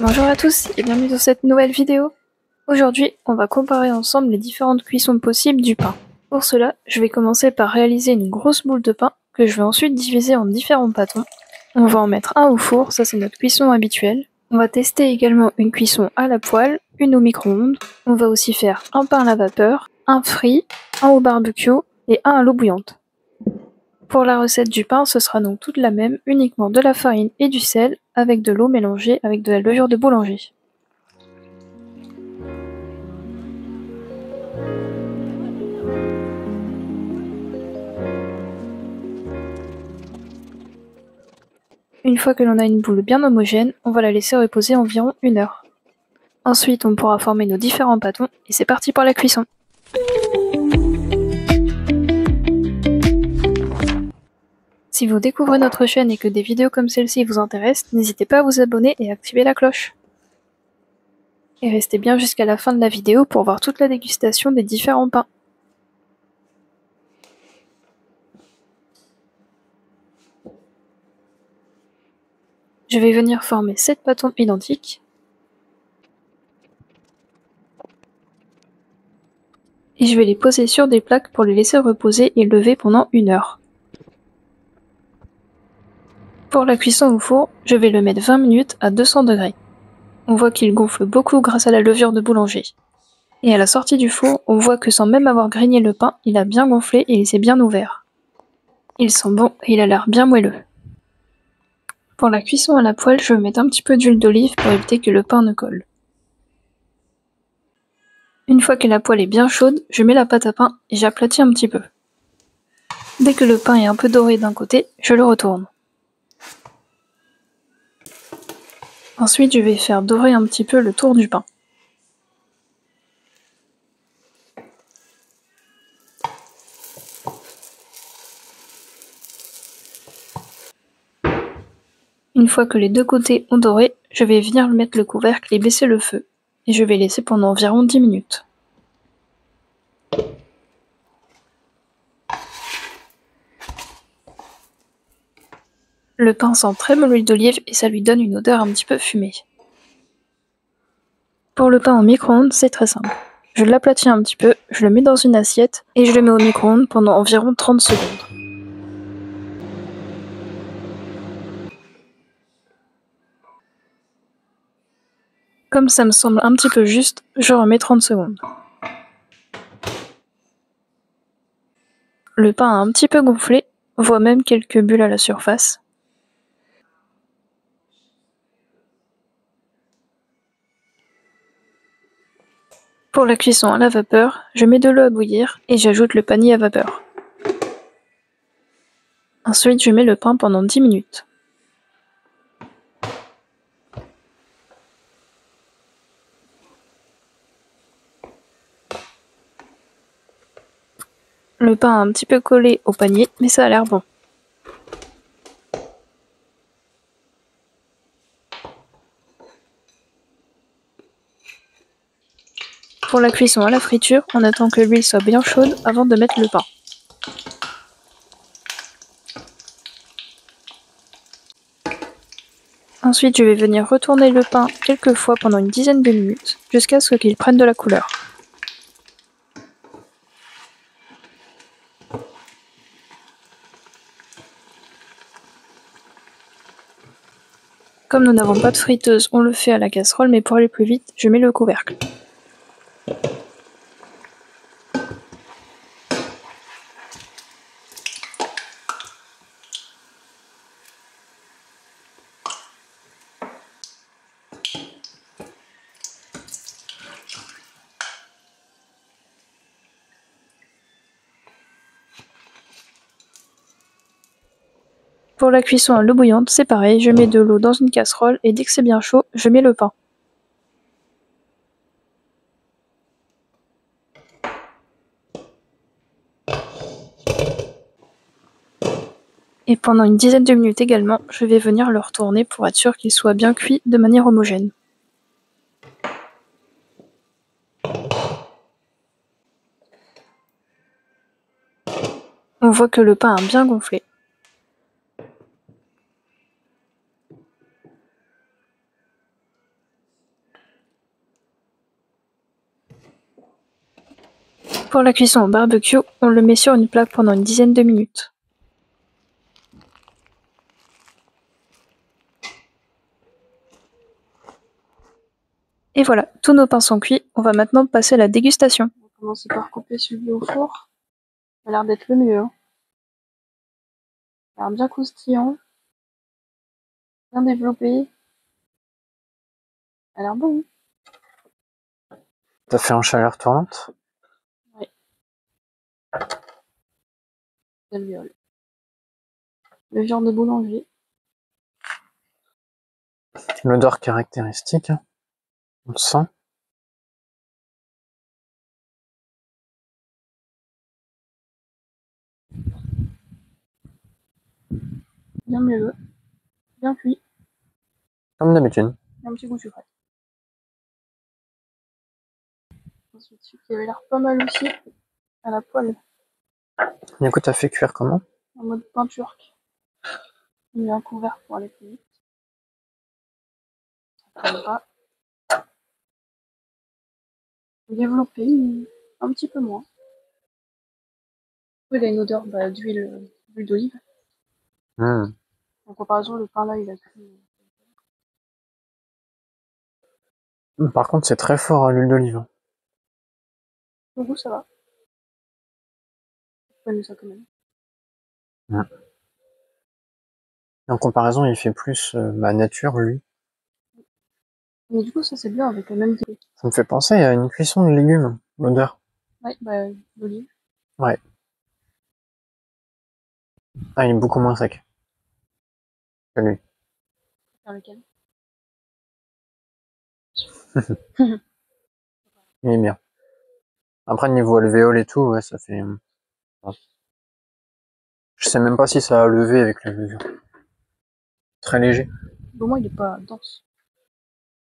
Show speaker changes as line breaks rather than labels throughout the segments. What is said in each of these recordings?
Bonjour à tous et bienvenue dans cette nouvelle vidéo. Aujourd'hui, on va comparer ensemble les différentes cuissons possibles du pain. Pour cela, je vais commencer par réaliser une grosse boule de pain que je vais ensuite diviser en différents pâtons. On va en mettre un au four, ça c'est notre cuisson habituelle. On va tester également une cuisson à la poêle, une au micro-ondes. On va aussi faire un pain à la vapeur, un frit, un au barbecue et un à l'eau bouillante. Pour la recette du pain, ce sera donc toute la même, uniquement de la farine et du sel, avec de l'eau mélangée avec de la levure de boulanger. Une fois que l'on a une boule bien homogène, on va la laisser reposer environ 1 heure. Ensuite, on pourra former nos différents pâtons et c'est parti pour la cuisson. Si vous découvrez notre chaîne et que des vidéos comme celle-ci vous intéressent, n'hésitez pas à vous abonner et à activer la cloche. Et restez bien jusqu'à la fin de la vidéo pour voir toute la dégustation des différents pains. Je vais venir former 7 pâtons identiques. Et je vais les poser sur des plaques pour les laisser reposer et lever pendant 1 heure. Pour la cuisson au four, je vais le mettre 20 minutes à 200 degrés. On voit qu'il gonfle beaucoup grâce à la levure de boulanger. Et à la sortie du four, on voit que sans même avoir grigné le pain, il a bien gonflé et il s'est bien ouvert. Il sent bon et il a l'air bien moelleux. Pour la cuisson à la poêle, je vais mettre un petit peu d'huile d'olive pour éviter que le pain ne colle. Une fois que la poêle est bien chaude, je mets la pâte à pain et j'aplatis un petit peu. Dès que le pain est un peu doré d'un côté, je le retourne. Ensuite, je vais faire dorer un petit peu le tour du pain. Une fois que les deux côtés ont doré, je vais venir mettre le couvercle et baisser le feu. Et je vais laisser pendant environ 10 minutes. Le pain sent très bon l'huile d'olive et ça lui donne une odeur un petit peu fumée. Pour le pain au micro-ondes, c'est très simple. Je l'aplatis un petit peu, je le mets dans une assiette et je le mets au micro-ondes pendant environ 30 secondes. Comme ça me semble un petit peu juste, je remets 30 secondes. Le pain a un petit peu gonflé, on voit même quelques bulles à la surface. Pour la cuisson à la vapeur, je mets de l'eau à bouillir et j'ajoute le panier à vapeur. Ensuite, je mets le pain pendant 10 minutes. Le pain a un petit peu collé au panier, mais ça a l'air bon. Pour la cuisson à la friture, on attend que l'huile soit bien chaude avant de mettre le pain. Ensuite, je vais venir retourner le pain quelques fois pendant une dizaine de minutes, jusqu'à ce qu'il prenne de la couleur. Comme nous n'avons pas de friteuse, on le fait à la casserole, mais pour aller plus vite, je mets le couvercle. Pour la cuisson à l'eau bouillante, c'est pareil, je mets de l'eau dans une casserole et dès que c'est bien chaud, je mets le pain. Et pendant une dizaine de minutes également, je vais venir le retourner pour être sûr qu'il soit bien cuit de manière homogène. On voit que le pain a bien gonflé. Pour la cuisson au barbecue, on le met sur une plaque pendant une dizaine de minutes. Et voilà, tous nos pains sont cuits, on va maintenant passer à la dégustation. On va commencer par couper celui au four. Ça a l'air d'être le mieux. Ça a l'air bien croustillant, bien développé. Ça a l'air bon.
T'as fait en chaleur tournante?
Oui. Alvéole. Le genre de boulanger.
L'odeur caractéristique, hein. On le sent.
Bien mielleux, bien cuit.
Comme d'habitude.
Et un petit goût sucré. Ensuite, celui qui avait l'air pas mal aussi, à la poêle,
Du coup, t'as fait cuire comment?
en mode pain turc. Il y a un couvert pour aller plus vite. Ça prenne pas. Développé, mais un petit peu moins. Il a une odeur d'huile d'olive.
Mmh.
En comparaison, le pain là, il a cuit.
Par contre, c'est très fort à l'huile d'olive.
Le goût, ça va. Je connais ça quand même.
Mmh. En comparaison, il fait plus nature, lui.
Mais du coup, ça c'est bien avec le même goût.
Ça me fait penser à une cuisson de légumes, l'odeur.
Ouais, d'olive.
Ouais. Ah, il est beaucoup moins sec que lui.
Faire lequel?
Il est bien. Après, niveau alvéole et tout, ouais, ça fait... Je sais même pas si ça a levé avec la levure. Très léger.
Au moins, il est pas dense.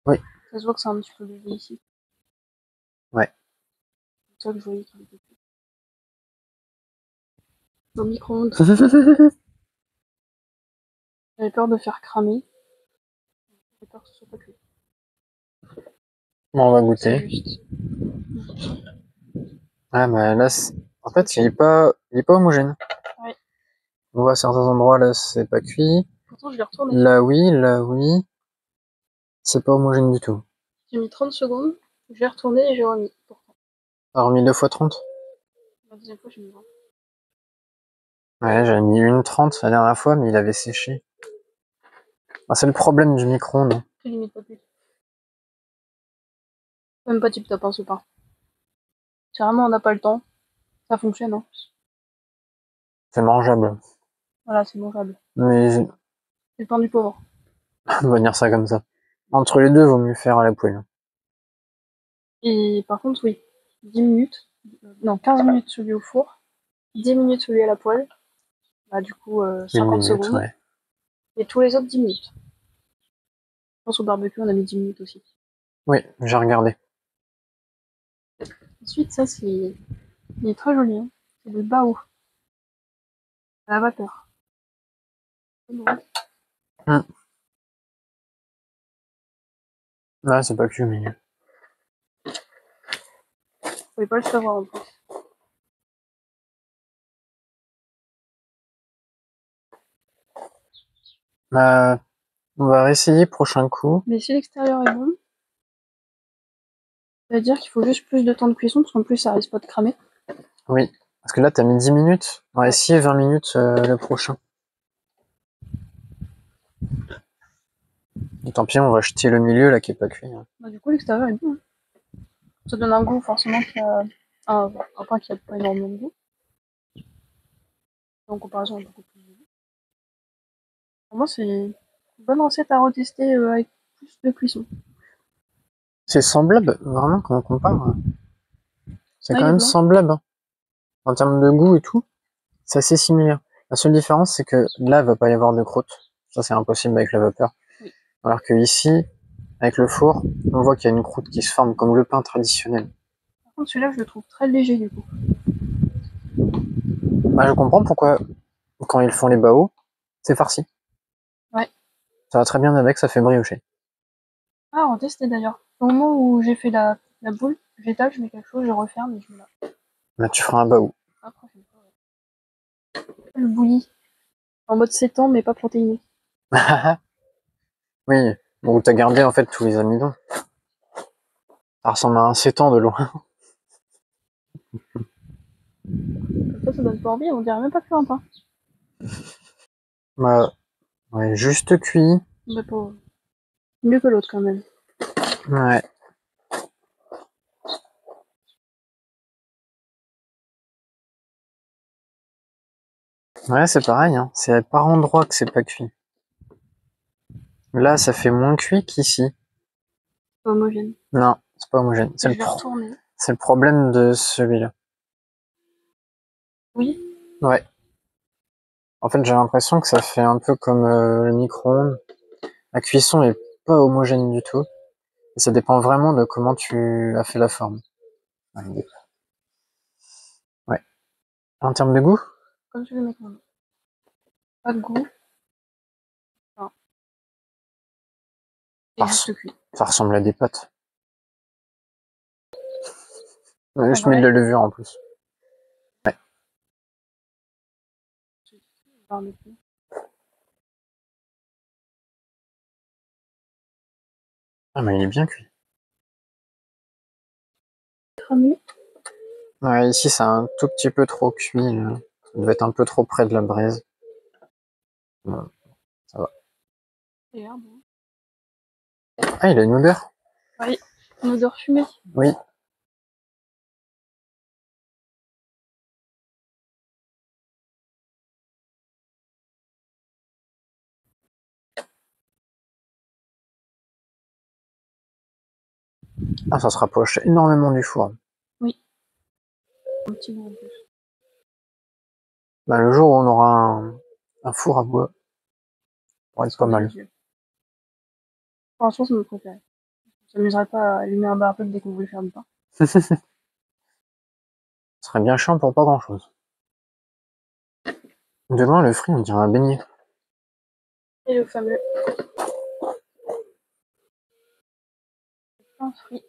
Oui.
Ça se voit que c'est un petit peu léger ici.
Ouais.
C'est ça que je voyais qu'il était cuit. Au micro-ondes. J'avais peur de faire cramer. J'avais peur que ce soit pas cuit.
Bon, on va
C'est
goûter.
juste.
Ah, bah là, en fait, il est pas homogène.
Ouais.
On voit à certains endroits, là, c'est pas cuit.
Pourtant, je l'ai retourné.
Là, oui. C'est pas homogène du tout.
J'ai mis 30 secondes, j'ai retourné et j'ai remis. Pourtant.
T'as remis 2 fois 30?
La deuxième fois, j'ai mis 20.
Ouais, j'avais mis 1,30 la dernière fois, mais il avait séché. Ah, c'est le problème du micro-ondes.
C'est limite pas plus. Même pas tip top, hein, ce pain. Si vraiment on n'a pas le temps, ça fonctionne, hein.
C'est mangeable.
Voilà, c'est mangeable.
Mais
C'est le pain du pauvre.
on va dire ça comme ça. Entre les deux, vaut mieux faire à la poêle.
Et par contre, oui, 10 minutes, non, 15 minutes celui au four, 10 minutes celui à la poêle, bah du coup 50
minute,
secondes,
ouais.
et tous les autres 10 minutes. Je pense au barbecue, on a mis 10 minutes aussi.
Oui, j'ai regardé.
Ensuite, ça c'est... Il est très joli, hein. C'est le bao, à la vapeur. C'est bon.
Là, c'est pas cuit au milieu.
Vous pouvez pas le savoir en plus.
Bah, on va réessayer prochain coup.
Mais si l'extérieur est bon, ça veut dire qu'il faut juste plus de temps de cuisson, parce qu'en plus ça risque pas de cramer.
Oui, parce que là, t'as mis 10 minutes. On va essayer 20 minutes le prochain. Et tant pis, on va jeter le milieu là qui est pas cuit. Hein.
Bah, du coup, l'extérieur est bon. Ça donne un goût forcément qui a un pain qui a pas énormément de goût. En comparaison avec beaucoup plus de goût. Pour moi, c'est une bonne recette à retester avec plus de cuisson.
C'est semblable, vraiment, quand on compare. C'est
Ah,
quand
il est
même
blanc.
semblable. Hein. En termes de goût et tout, c'est assez similaire. La seule différence, c'est que là, il va pas y avoir de croûte. Ça, c'est impossible avec la vapeur.
Oui.
Alors que ici, avec le four, on voit qu'il y a une croûte qui se forme comme le pain traditionnel.
Par contre, celui-là, je le trouve très léger du coup.
Bah, je comprends pourquoi, quand ils font les bao, c'est farci.
Ouais.
Ça va très bien avec, ça fait briocher.
Ah, on testait d'ailleurs. Au moment où j'ai fait la boule, j'étale, je mets quelque chose, je referme et je mets là.
Là, tu feras un baou.
Ah, prochaine fois, ouais. Le bouilli. En mode 7 ans, mais pas protéiné.
Oui, bon, t'as gardé en fait tous les amidons. Ça ressemble à un 7 ans de loin.
Ça donne pas envie, on dirait même pas que un pain.
Bah, ouais, juste cuit.
Mais pas... Mieux que l'autre quand même.
Ouais. Ouais, c'est pareil, hein. C'est par endroit que c'est pas cuit. Là, ça fait moins cuit qu'ici.
Pas homogène.
Non, c'est pas homogène.
Je vais retourner.
C'est le problème de celui-là.
Oui.
Ouais. En fait, j'ai l'impression que ça fait un peu comme le micro-ondes. La cuisson est pas homogène du tout. Et ça dépend vraiment de comment tu as fait la forme. Ouais. En termes de goût?
Comme tu veux mettre mon nom. Pas de goût. Enfin. Et juste cuit.
Ça ressemble à des pâtes. On a juste
vrai,
mis de la levure en plus. Ouais. Ah, mais il est bien cuit.
Cramé.
Ouais, ici, c'est un tout petit peu trop cuit. Là. Ça devait être un peu trop près de la braise. Bon, ça va.
Et un bon.
Ah, il a une odeur?
Oui, une odeur fumée.
Oui. Ah, ça se rapproche énormément du four.
Oui. Un petit goût en plus.
Bah, le jour où on aura un four à bois, ça pourrait être pas mal.
Franchement, c'est mon préféré. Je m'amuserais pas à allumer un barbecue dès qu'on voulait faire du pain.
Ce serait bien chiant pour pas grand chose. De loin, le frit, on dirait un beignet.
Et le fameux pain frit.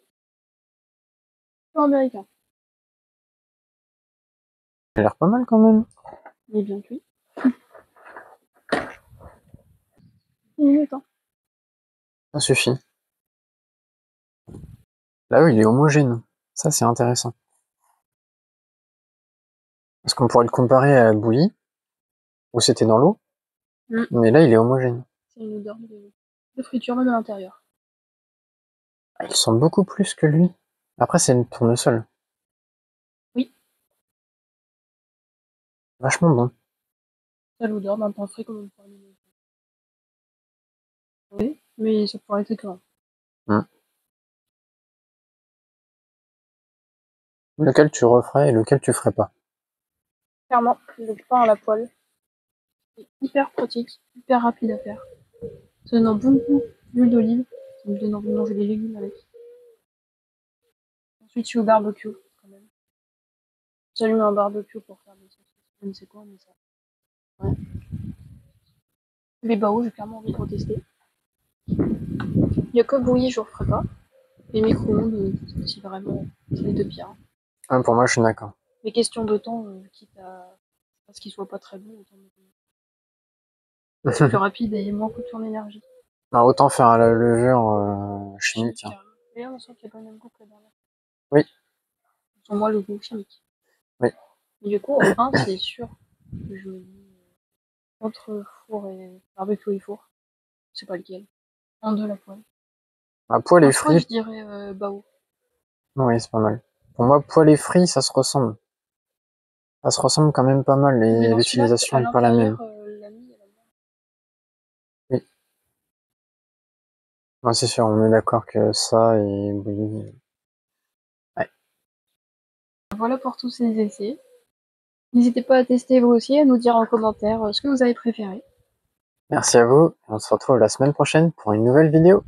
Pain américain.
Il a l'air pas mal quand même.
Il est bien cuit. Il est temps.
Ça suffit. Là, oui, il est homogène. Ça, c'est intéressant. Parce qu'on pourrait le comparer à la bouillie, où c'était dans l'eau. Mais là, il est homogène.
C'est une odeur de friture même à l'intérieur.
Ah, il sent beaucoup plus que lui. Après, c'est une tournesol.
Oui.
Vachement bon.
Ça a l'odeur d'un pain frit comme une poêle. Oui, mais ça pourrait être écœurant.
Lequel tu referais et lequel tu ferais pas?
Clairement, le pain à la poêle. C'est hyper pratique, hyper rapide à faire. Ça donne un bon goût d'huile d'olive. Ça me donne envie de manger des légumes avec. Ensuite, je suis au barbecue, quand même. J'allume un barbecue pour faire des sauces. Je ne sais quoi, mais ça. Ouais. Les baos, j'ai clairement envie de retester. Il n'y a que bouillie, je ne referai pas. Les micro-ondes, c'est vraiment c'est les deux pires.
Ah, pour moi, je suis d'accord.
Les questions de temps, quitte à ce qu'il soit pas très bon, autant c'est plus rapide et moins coûteux en énergie.
Ah, autant faire à la levure chimique. Hein.
Et là, on sent qu'il n'y a pas le même goût que la dernière.
Oui.
Pour moi, le goût chimique.
Oui.
Et du coup, un, c'est sûr que je me dis entre four et barbecue et four. C'est pas lequel. En deux, la poêle.
À poêle et
Trois, je
frit.
dirais bao.
Oui, c'est pas mal. Pour moi, poêle et frit, ça se ressemble. Ça se ressemble quand même pas mal et l'utilisation n'est pas la même. Oui. Ouais, c'est sûr, on est d'accord que ça et bouillie. Ouais.
Voilà pour tous ces essais. N'hésitez pas à tester vous aussi, à nous dire en commentaire ce que vous avez préféré.
Merci à vous, et on se retrouve la semaine prochaine pour une nouvelle vidéo.